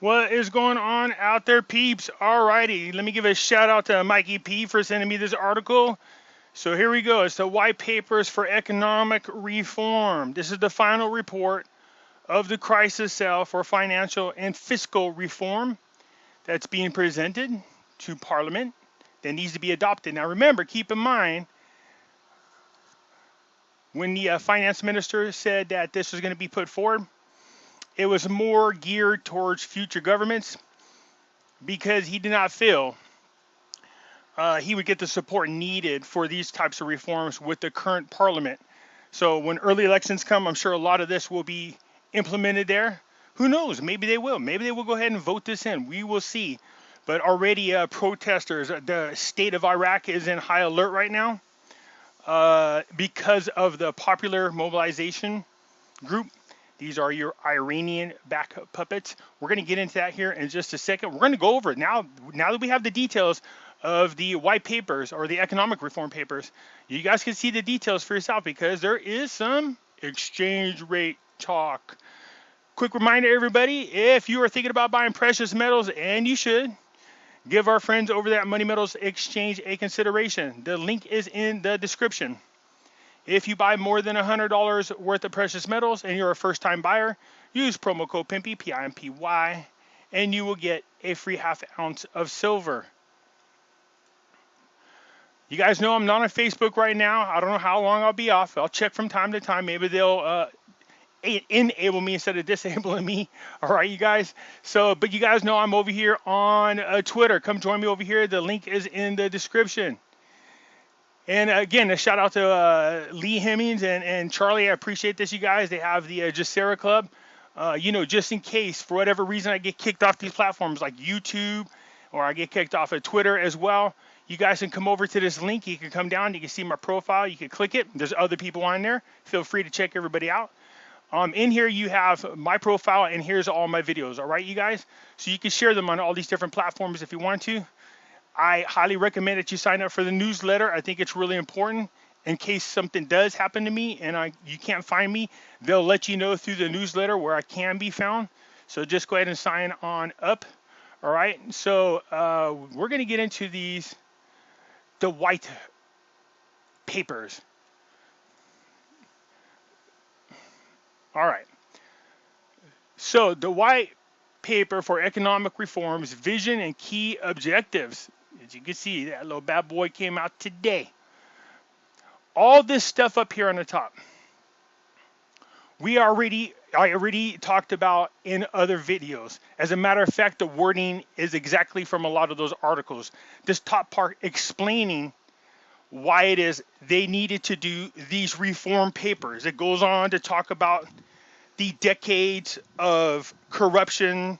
What is going on out there, peeps? Alrighty, let me give a shout out to Mikey P for sending me this article. So here we go. It's the White Papers for Economic Reform. This is the final report of the crisis cell for financial and fiscal reform that's being presented to Parliament that needs to be adopted. Now remember, keep in mind, when the finance minister said that this was going to be put forward, it was more geared towards future governments because he did not feel he would get the support needed for these types of reforms with the current parliament. So when early elections come, I'm sure a lot of this will be implemented there. Who knows? Maybe they will. Maybe they will go ahead and vote this in. We will see. But already protesters, the state of Iraq is in high alert right now because of the popular mobilization group. These are your Iranian back puppets. We're going to get into that here in just a second. We're going to go over it now that we have the details of the white papers or the economic reform papers. You guys can see the details for yourself because there is some exchange rate talk. Quick reminder, everybody, if you are thinking about buying precious metals, and you should, give our friends over there at Money Metals Exchange a consideration. The link is in the description. If you buy more than $100 worth of precious metals and you're a first-time buyer, use promo code Pimpy, P-I-M-P-Y, and you will get a free half ounce of silver. You guys know I'm not on Facebook right now. I don't know how long I'll be off. I'll check from time to time. Maybe they'll enable me instead of disabling me. All right, you guys. But you guys know I'm over here on Twitter. Come join me over here. The link is in the description. And again, a shout out to Lee Hemmings and Charlie. I appreciate this, you guys. They have the Jacera Club. Just in case, for whatever reason, I get kicked off these platforms like YouTube or I get kicked off of Twitter as well. You guys can come over to this link. You can come down. You can see my profile. You can click it. There's other people on there. Feel free to check everybody out. In here, you have my profile, and here's all my videos. All right, you guys? So you can share them on all these different platforms if you want to. I highly recommend that you sign up for the newsletter. I think it's really important in case something does happen to me and you can't find me. They'll let you know through the newsletter where I can be found. So just go ahead and sign on up. All right. So we're going to get into the white papers. All right. So the white paper for economic reforms, vision and key objectives. As you can see, that little bad boy came out today. All this stuff up here on the top, I already talked about in other videos. As a matter of fact, the wording is exactly from a lot of those articles. This top part explaining why it is they needed to do these reform papers. It goes on to talk about the decades of corruption,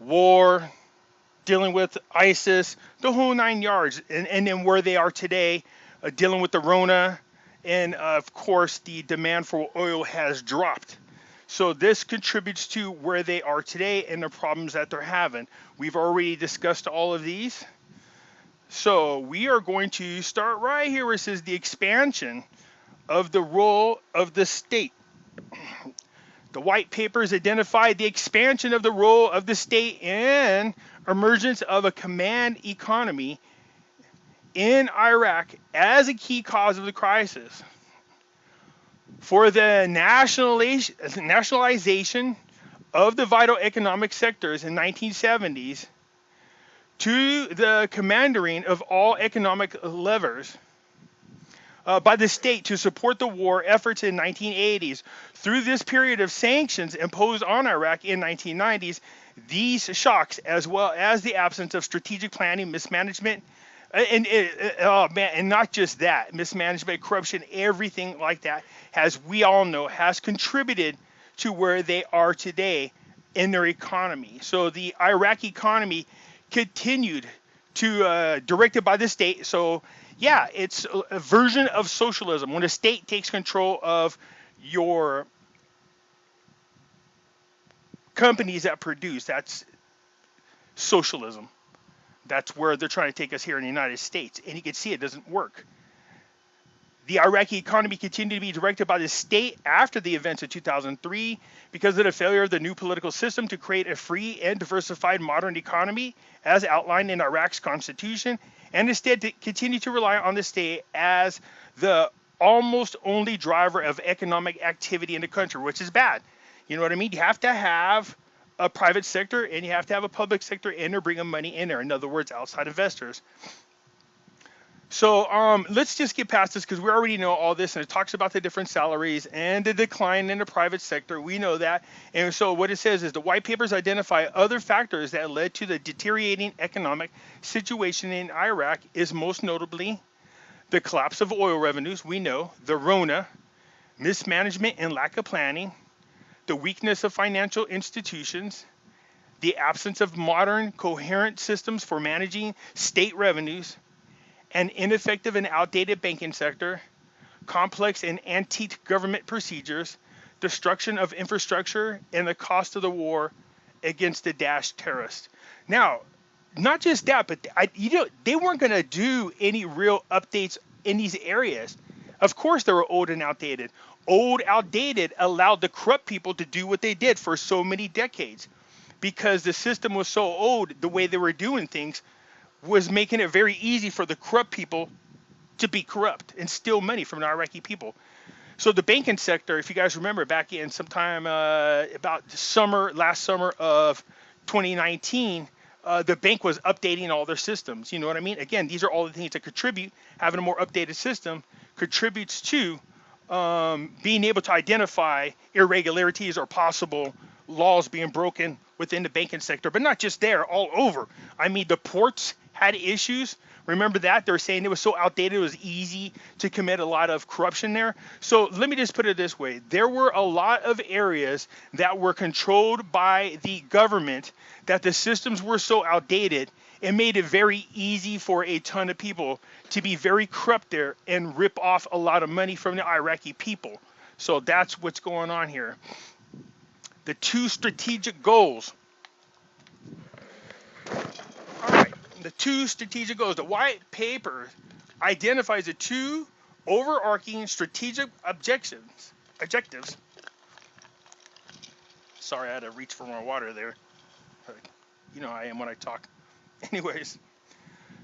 war, dealing with ISIS, the whole 9 yards, and then where they are today, dealing with the Rona, and of course the demand for oil has dropped. So this contributes to where they are today and the problems that they're having. We've already discussed all of these. So we are going to start right here where it says the expansion of the role of the state. The white papers identified the expansion of the role of the state and emergence of a command economy in Iraq as a key cause of the crisis. For the nationalization of the vital economic sectors in 1970s to the commanding of all economic levers by the state to support the war efforts in 1980s. Through this period of sanctions imposed on Iraq in 1990s, these shocks, as well as the absence of strategic planning, mismanagement, and not just that, mismanagement, corruption, everything like that, as we all know, has contributed to where they are today in their economy. So the Iraqi economy continued to directed by the state. So yeah, it's a version of socialism when the state takes control of your companies that produce. That's socialism. That's where they're trying to take us here in the United States. And you can see it doesn't work. The Iraqi economy continued to be directed by the state after the events of 2003 because of the failure of the new political system to create a free and diversified modern economy as outlined in Iraq's constitution, and instead to continue to rely on the state as the almost only driver of economic activity in the country, which is bad. You know what I mean? You have to have a private sector and you have to have a public sector in there bringing money in there. In other words, outside investors. So let's just get past this because we already know all this, and it talks about the different salaries and the decline in the private sector. We know that. And so what it says is the white papers identify other factors that led to the deteriorating economic situation in Iraq, is most notably the collapse of oil revenues. We know the Rona, mismanagement and lack of planning, the weakness of financial institutions, the absence of modern coherent systems for managing state revenues, an ineffective and outdated banking sector, complex and antique government procedures, destruction of infrastructure, and the cost of the war against the Daesh terrorists. Now, not just that, but they weren't going to do any real updates in these areas. Of course, they were old and outdated. Old, outdated allowed the corrupt people to do what they did for so many decades because the system was so old, the way they were doing things was making it very easy for the corrupt people to be corrupt and steal money from the Iraqi people. So the banking sector, if you guys remember back in sometime about last summer of 2019, the bank was updating all their systems. You know what I mean? Again, these are all the things that contribute. Having a more updated system contributes to being able to identify irregularities or possible laws being broken within the banking sector, but not just there, all over. I mean, the ports had issues. Remember that? They were saying it was so outdated, it was easy to commit a lot of corruption there. So let me just put it this way. There were a lot of areas that were controlled by the government that the systems were so outdated, it made it very easy for a ton of people to be very corrupt there and rip off a lot of money from the Iraqi people. So that's what's going on here. The two strategic goals. All right, the two strategic goals. The white paper identifies the two overarching strategic objectives. Sorry, I had to reach for more water there. You know how I am when I talk. Anyways,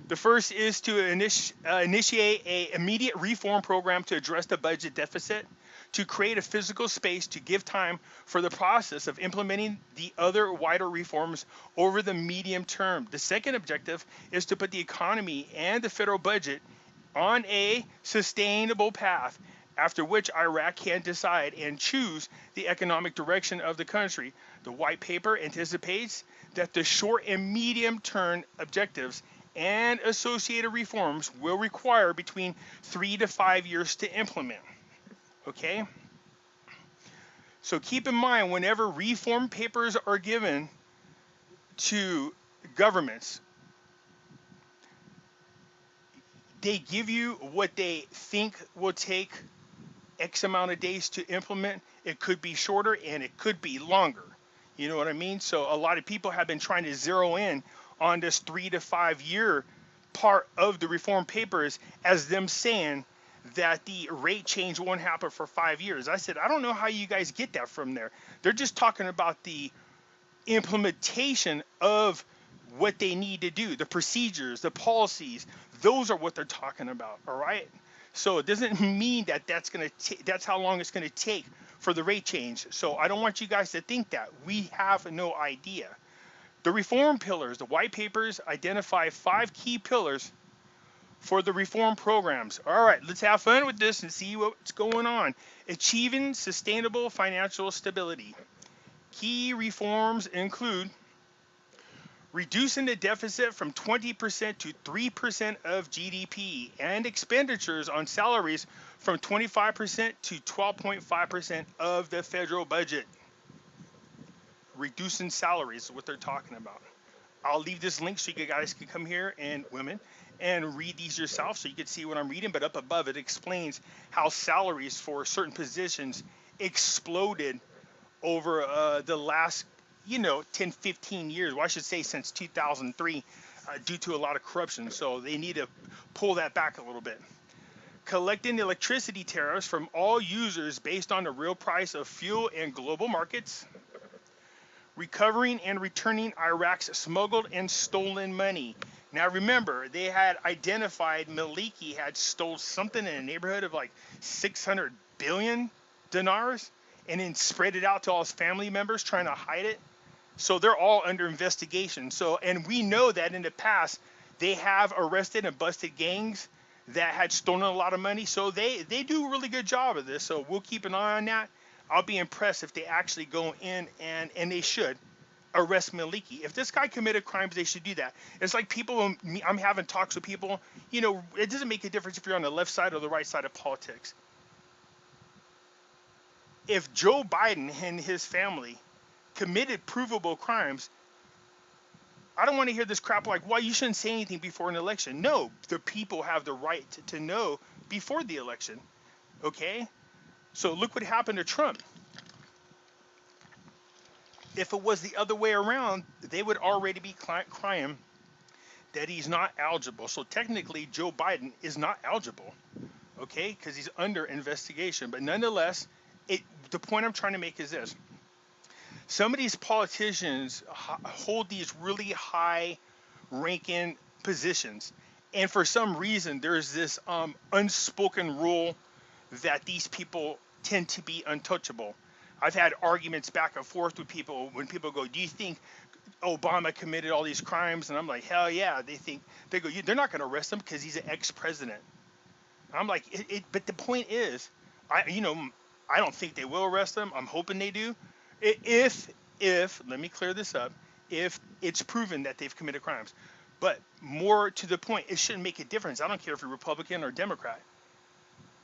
the first is to initiate an immediate reform program to address the budget deficit, to create a physical space to give time for the process of implementing the other wider reforms over the medium term. The second objective is to put the economy and the federal budget on a sustainable path, after which Iraq can decide and choose the economic direction of the country. The white paper anticipates that the short and medium term objectives and associated reforms will require between 3 to 5 years to implement. Okay? So keep in mind, whenever reform papers are given to governments, they give you what they think will take X amount of days to implement. It could be shorter and it could be longer. You know what I mean? So a lot of people have been trying to zero in on this 3 to 5 year part of the reform papers as them saying that the rate change won't happen for 5 years. I said, I don't know how you guys get that from there. They're just talking about the implementation of what they need to do, the procedures, the policies. Those are what they're talking about, all right? So it doesn't mean that that's how long it's going to take for the rate change. So I don't want you guys to think that. We have no idea. The reform pillars, the white papers identify 5 key pillars for the reform programs. All right, let's have fun with this and see what's going on. Achieving sustainable financial stability. Key reforms include reducing the deficit from 20% to 3% of GDP and expenditures on salaries from 25% to 12.5% of the federal budget. Reducing salaries is what they're talking about. I'll leave this link so you guys can come here, and women, and read these yourself so you can see what I'm reading. But up above it explains how salaries for certain positions exploded over the last 10, 15 years. Well, I should say since 2003 due to a lot of corruption. So they need to pull that back a little bit. collecting electricity tariffs from all users based on the real price of fuel in global markets, recovering and returning Iraq's smuggled and stolen money. Now remember, they had identified Maliki had stole something in the neighborhood of like 600 billion dinars and then spread it out to all his family members trying to hide it. So they're all under investigation. So, and we know that in the past, they have arrested and busted gangs that had stolen a lot of money. So they do a really good job of this. So we'll keep an eye on that. I'll be impressed if they actually go in and they should arrest Maliki. If this guy committed crimes, they should do that. It's like people, I'm having talks with people, you know, it doesn't make a difference if you're on the left side or the right side of politics. If Joe Biden and his family committed provable crimes, I don't want to hear this crap like, well, you shouldn't say anything before an election. No, the people have the right to know before the election. Okay? So look what happened to Trump. If it was the other way around, they would already be crying that he's not eligible. So technically, Joe Biden is not eligible, okay, because he's under investigation. But nonetheless, the point I'm trying to make is this. Some of these politicians hold these really high-ranking positions, and for some reason, there's this unspoken rule that these people tend to be untouchable. I've had arguments back and forth with people when people go, do you think Obama committed all these crimes? And I'm like, hell yeah. They go, they're not going to arrest him because he's an ex-president. I'm like, but the point is, I don't think they will arrest him. I'm hoping they do. If let me clear this up, if it's proven that they've committed crimes. But more to the point, it shouldn't make a difference. I don't care if you're Republican or Democrat.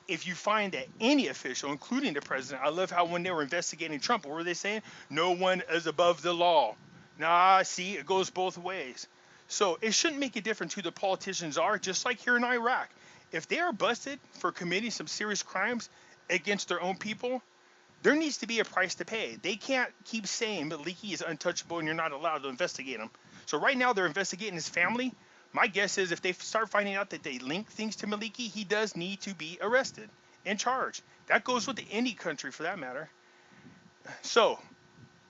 If you find that any official, including the president, I love how when they were investigating Trump, what were they saying? No one is above the law. Nah, see, it goes both ways. So it shouldn't make a difference who the politicians are, just like here in Iraq. If they are busted for committing some serious crimes against their own people, there needs to be a price to pay. They can't keep saying Maliki is untouchable and you're not allowed to investigate him. So right now they're investigating his family. My guess is if they start finding out that they link things to Maliki, he does need to be arrested and charged. That goes with any country for that matter. So,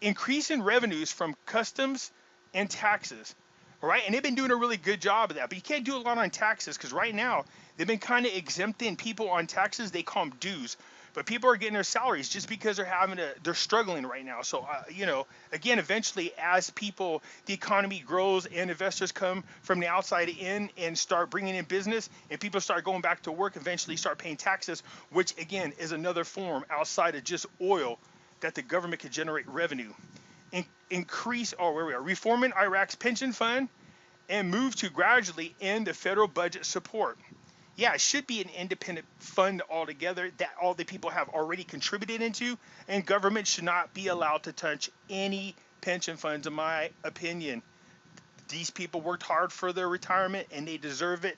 increasing revenues from customs and taxes, all right? And they've been doing a really good job of that. But you can't do a lot on taxes because right now they've been kind of exempting people on taxes. They call them dues. But people are getting their salaries just because they're struggling right now. So, again, eventually as the economy grows and investors come from the outside in and start bringing in business and people start going back to work, eventually start paying taxes, which again is another form outside of just oil that the government could generate revenue. Reforming Iraq's pension fund and move to gradually end the federal budget support. Yeah, it should be an independent fund altogether that all the people have already contributed into, and government should not be allowed to touch any pension funds, in my opinion. These people worked hard for their retirement, and they deserve it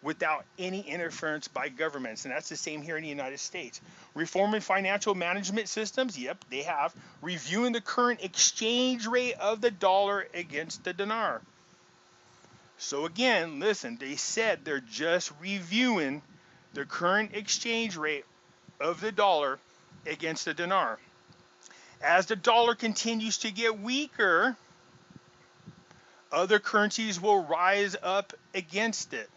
without any interference by governments, and that's the same here in the United States. Reforming financial management systems, yep, they have. Reviewing the current exchange rate of the dollar against the dinar. So again, listen, they said they're just reviewing the current exchange rate of the dollar against the dinar. As the dollar continues to get weaker, other currencies will rise up against it.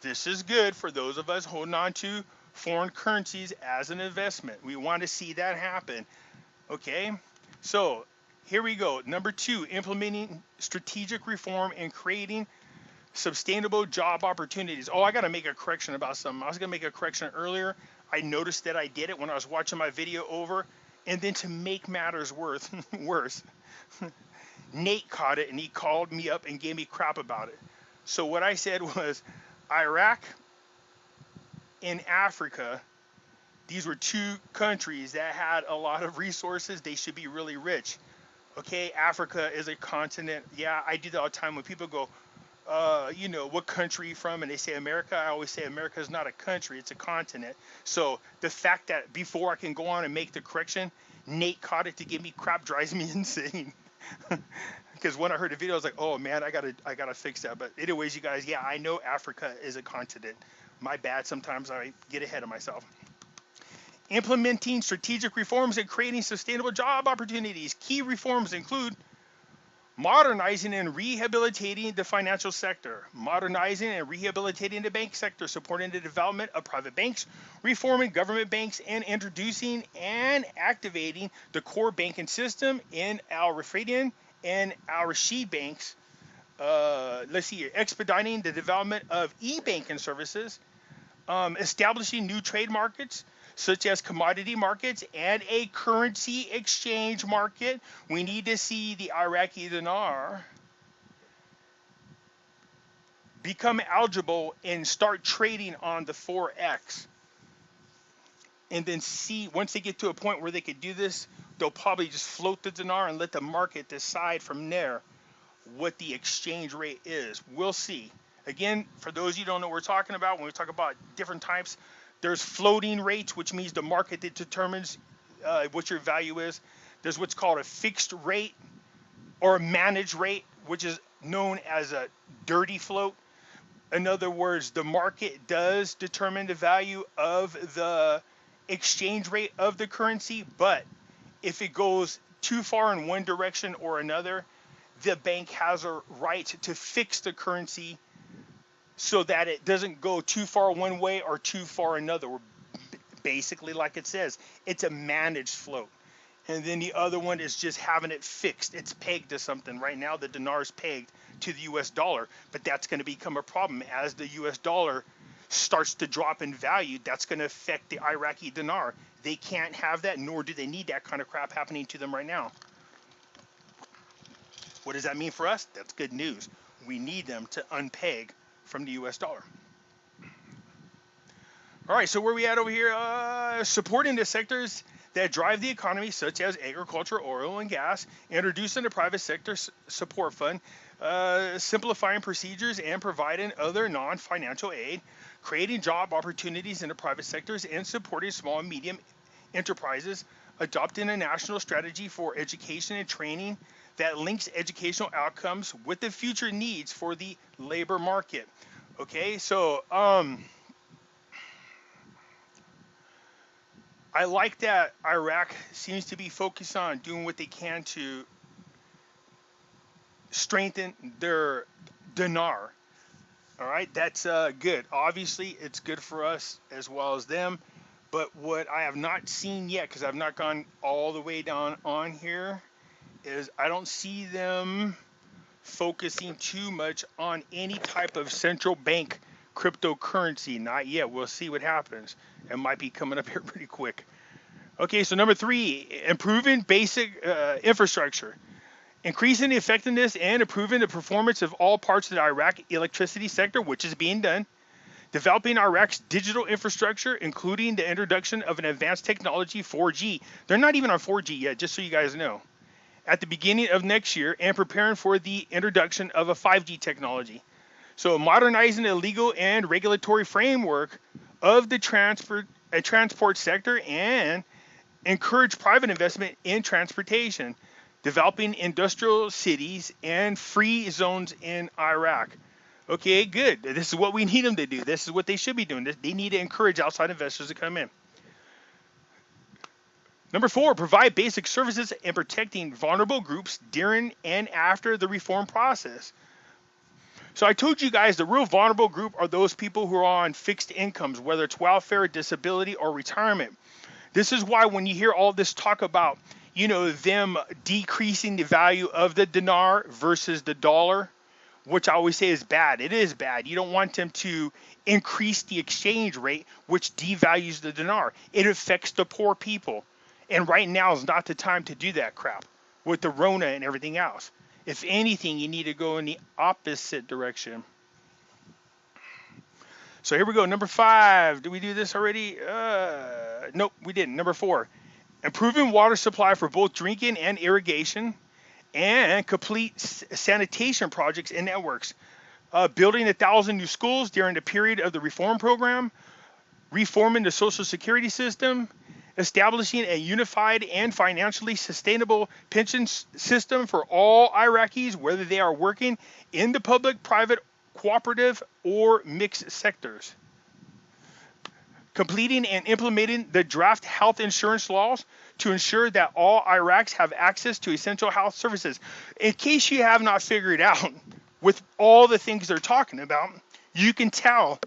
This is good for those of us holding on to foreign currencies as an investment. We want to see that happen. Okay? So here we go. Number 2, implementing strategic reform and creating sustainable job opportunities. Oh, I got to make a correction about something. I was going to make a correction earlier. I noticed that I did it when I was watching my video over. And then to make matters worse, Nate caught it and he called me up and gave me crap about it. So what I said was Iraq and Africa, these were 2 countries that had a lot of resources. They should be really rich. Okay, Africa is a continent. Yeah, I do that all the time when people go, what country you from? And they say America. I always say America is not a country, it's a continent. So the fact that before I can go on and make the correction, Nate caught it to give me crap drives me insane. Because when I heard the video, I was like, oh man, I gotta fix that. But anyways, you guys, yeah, I know Africa is a continent. My bad, sometimes I get ahead of myself. Implementing strategic reforms and creating sustainable job opportunities. Key reforms include modernizing and rehabilitating the financial sector, modernizing and rehabilitating the bank sector, supporting the development of private banks, reforming government banks, and introducing and activating the core banking system in Al Rafadian and Al Rashid banks. Let's see here, expediting the development of e-banking services, establishing new trade markets, such as commodity markets and a currency exchange market. We need to see the Iraqi dinar become eligible and start trading on the Forex. And then see, once they get to a point where they could do this, they'll probably just float the dinar and let the market decide from there what the exchange rate is. We'll see. Again, for those of you who don't know what we're talking about, when we talk about different types, there's floating rates, which means the market that determines what your value is. There's what's called a fixed rate or a managed rate, which is known as a dirty float. In other words, the market does determine the value of the exchange rate of the currency, but if it goes too far in one direction or another, the bank has a right to fix the currency so that it doesn't go too far one way or too far another. Basically, like it says, it's a managed float. And then the other one is just having it fixed. It's pegged to something. Right now, the dinar is pegged to the US dollar, but that's going to become a problem as the US dollar starts to drop in value. That's going to affect the Iraqi dinar. They can't have that, nor do they need that kind of crap happening to them right now. What does that mean for us? That's good news. We need them to unpeg from the US dollar. All right, so where we at over here? Supporting the sectors that drive the economy, such as agriculture, oil, and gas, introducing the private sector support fund, simplifying procedures and providing other non-financial aid, creating job opportunities in the private sectors, and supporting small and medium enterprises, adopting a national strategy for education and training that links educational outcomes with the future needs for the labor market. Okay, so I like that Iraq seems to be focused on doing what they can to strengthen their dinar. All right, that's good. Obviously, it's good for us as well as them. But what I have not seen yet, because I've not gone all the way down on here, is I don't see them focusing too much on any type of central bank cryptocurrency. Not yet. We'll see what happens. It might be coming up here pretty quick. Okay, so number 3, improving basic infrastructure. Increasing the effectiveness and improving the performance of all parts of the Iraq electricity sector, which is being done. Developing Iraq's digital infrastructure, including the introduction of an advanced technology, 4G. They're not even on 4G yet, just so you guys know. At the beginning of next year, and preparing for the introduction of a 5G technology. So modernizing the legal and regulatory framework of the transport sector and encourage private investment in transportation. Developing industrial cities and free zones in Iraq. Okay, good. This is what we need them to do. This is what they should be doing. They need to encourage outside investors to come in. Number 4, provide basic services and protecting vulnerable groups during and after the reform process. So I told you guys the real vulnerable group are those people who are on fixed incomes, whether it's welfare, disability, or retirement. This is why when you hear all this talk about, them decreasing the value of the dinar versus the dollar, which I always say is bad. It is bad. You don't want them to increase the exchange rate, which devalues the dinar. It affects the poor people. And right now is not the time to do that crap with the Rona and everything else. If anything, you need to go in the opposite direction. So here we go. Number 5. Did we do this already? Nope, we didn't. Number 4. Improving water supply for both drinking and irrigation, and complete sanitation projects and networks. Building 1,000 new schools during the period of the reform program. Reforming the social security system. Establishing a unified and financially sustainable pension system for all Iraqis, whether they are working in the public, private, cooperative, or mixed sectors. completing and implementing the draft health insurance laws to ensure that all Iraqis have access to essential health services. In case you have not figured out, with all the things they're talking about, you can tell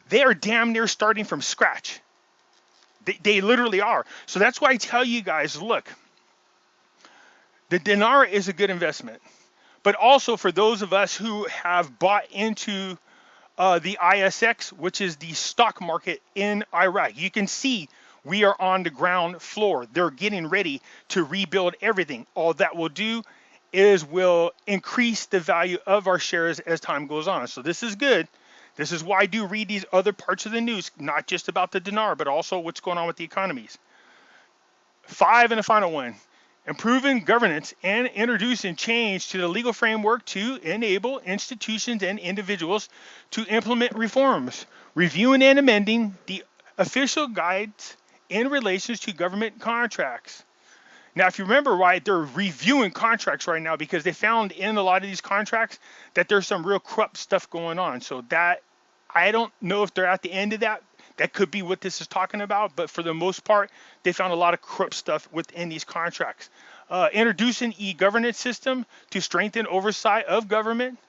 they are damn near starting from scratch. They literally are. So that's why I tell you guys, look, the dinar is a good investment. But also for those of us who have bought into the ISX, which is the stock market in Iraq, you can see we are on the ground floor. They're getting ready to rebuild everything. All that will do is will increase the value of our shares as time goes on. So this is good. This is why I do read these other parts of the news, not just about the dinar, but also what's going on with the economies. 5, and the final one. Improving governance and introducing change to the legal framework to enable institutions and individuals to implement reforms, reviewing and amending the official guides in relations to government contracts. Now, if you remember right, they're reviewing contracts right now because they found in a lot of these contracts that there's some real corrupt stuff going on. So that, I don't know if they're at the end of that. That could be what this is talking about, but for the most part, they found a lot of corrupt stuff within these contracts. Introducing e-governance system to strengthen oversight of government,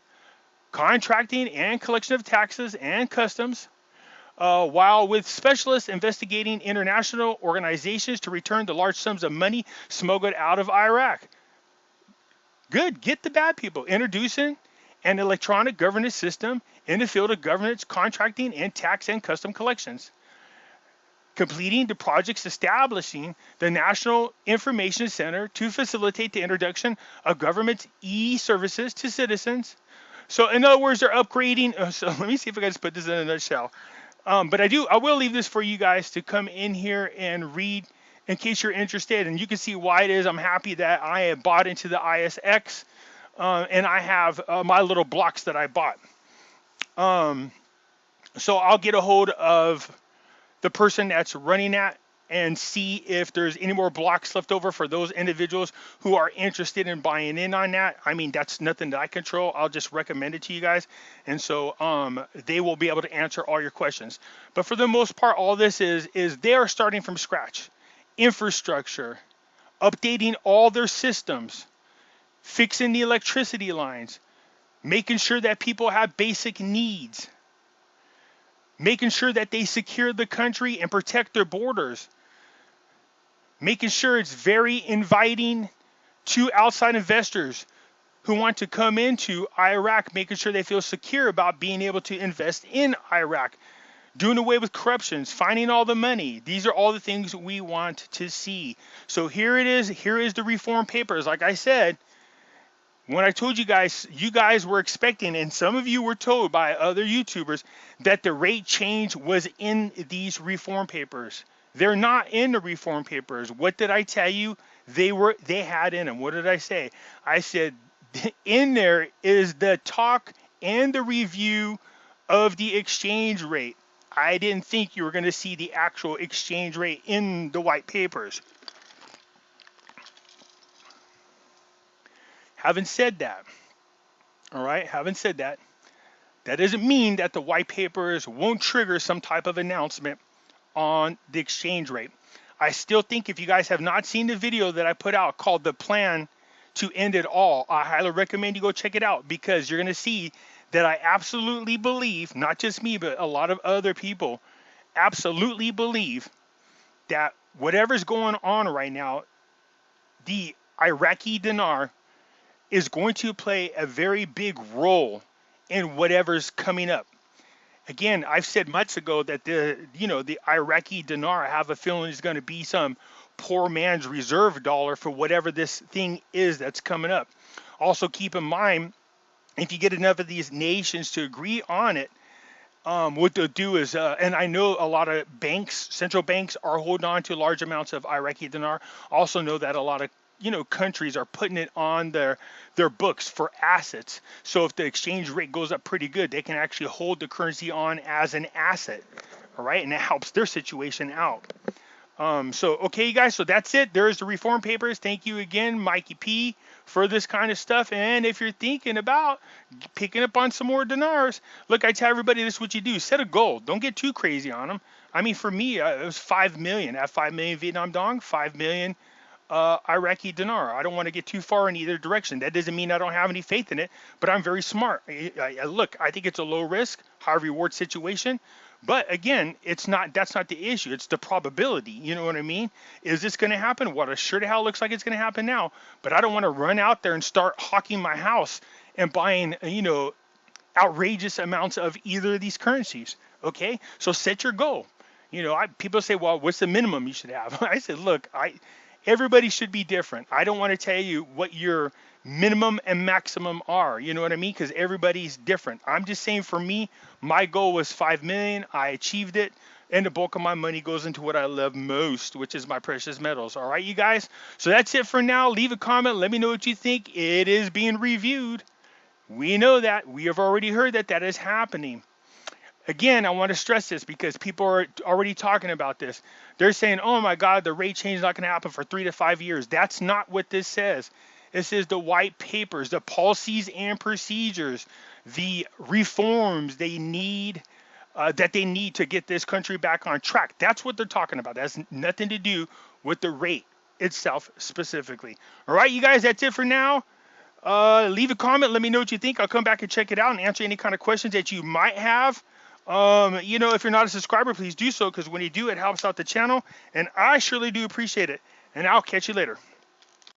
contracting and collection of taxes and customs, while with specialists investigating international organizations to return the large sums of money smuggled out of Iraq. Good, get the bad people. Introducing an electronic governance system in the field of governance, contracting, and tax and custom collections. Completing the projects establishing the National Information Center to facilitate the introduction of government's e-services to citizens. So in other words, they're upgrading. So let me see if I can just put this in a nutshell. But I will leave this for you guys to come in here and read in case you're interested. And you can see why it is I'm happy that I have bought into the ISX. And I have my little blocks that I bought. So I'll get a hold of the person that's running that and see if there's any more blocks left over for those individuals who are interested in buying in on that. I mean, that's nothing that I control. I'll just recommend it to you guys. And so they will be able to answer all your questions. But for the most part, all this is they are starting from scratch. Infrastructure, updating all their systems, fixing the electricity lines, making sure that people have basic needs, making sure that they secure the country and protect their borders, making sure it's very inviting to outside investors who want to come into Iraq, making sure they feel secure about being able to invest in Iraq, doing away with corruptions, finding all the money. These are all the things we want to see. So here it is. Here is the reform papers. Like I said, when I told you guys were expecting, and some of you were told by other YouTubers, that the rate change was in these reform papers. They're not in the reform papers. What did I tell you? They had in them. What did I say? I said in there is the talk and the review of the exchange rate. I didn't think you were going to see the actual exchange rate in the white papers. Having said that, all right, having said that, that doesn't mean that the white papers won't trigger some type of announcement on the exchange rate. I still think if you guys have not seen the video that I put out called The Plan to End It All, I highly recommend you go check it out, because you're going to see that I absolutely believe, not just me, but a lot of other people absolutely believe that whatever's going on right now, the Iraqi dinar is going to play a very big role in whatever's coming up. Again, I've said months ago that the Iraqi dinar, I have a feeling, is going to be some poor man's reserve dollar for whatever this thing is that's coming up. Also keep in mind, if you get enough of these nations to agree on it, what they'll do is, and I know a lot of banks, central banks, are holding on to large amounts of Iraqi dinar. Also know that a lot of countries are putting it on their books for assets. So if the exchange rate goes up pretty good, they can actually hold the currency on as an asset. All right, and it helps their situation out. Okay, you guys, so that's it. There's the reform papers. Thank you again, Mikey P, for this kind of stuff. And if you're thinking about picking up on some more dinars, look, I tell everybody this is what you do. Set a goal. Don't get too crazy on them. I mean, for me, it was 5 million. I have 5 million Vietnam Dong, 5 million Iraqi dinar. I don't want to get too far in either direction. That doesn't mean I don't have any faith in it, but I'm very smart. Look, I think it's a low risk, high reward situation. But again, it's not. That's not the issue. It's the probability. You know what I mean? Is this going to happen? What it sure to hell looks like it's going to happen now. But I don't want to run out there and start hawking my house and buying, outrageous amounts of either of these currencies. Okay, so set your goal. People say, well, what's the minimum you should have? I said, look, everybody should be different. I don't want to tell you what your minimum and maximum are. You know what I mean? Because everybody's different. I'm just saying for me, my goal was 5 million. I achieved it. And the bulk of my money goes into what I love most, which is my precious metals. All right, you guys. So that's it for now. Leave a comment. Let me know what you think. It is being reviewed. We know that. We have already heard that that is happening. Again, I want to stress this because people are already talking about this. They're saying, oh my God, the rate change is not going to happen for 3 to 5 years. That's not what this says. It says the white papers, the policies and procedures, the reforms they need, that they need to get this country back on track. That's what they're talking about. That's nothing to do with the rate itself specifically. All right, you guys, that's it for now. Leave a comment. Let me know what you think. I'll come back and check it out and answer any kind of questions that you might have. If you're not a subscriber, please do so, because when you do, it helps out the channel, and I surely do appreciate it. And I'll catch you later.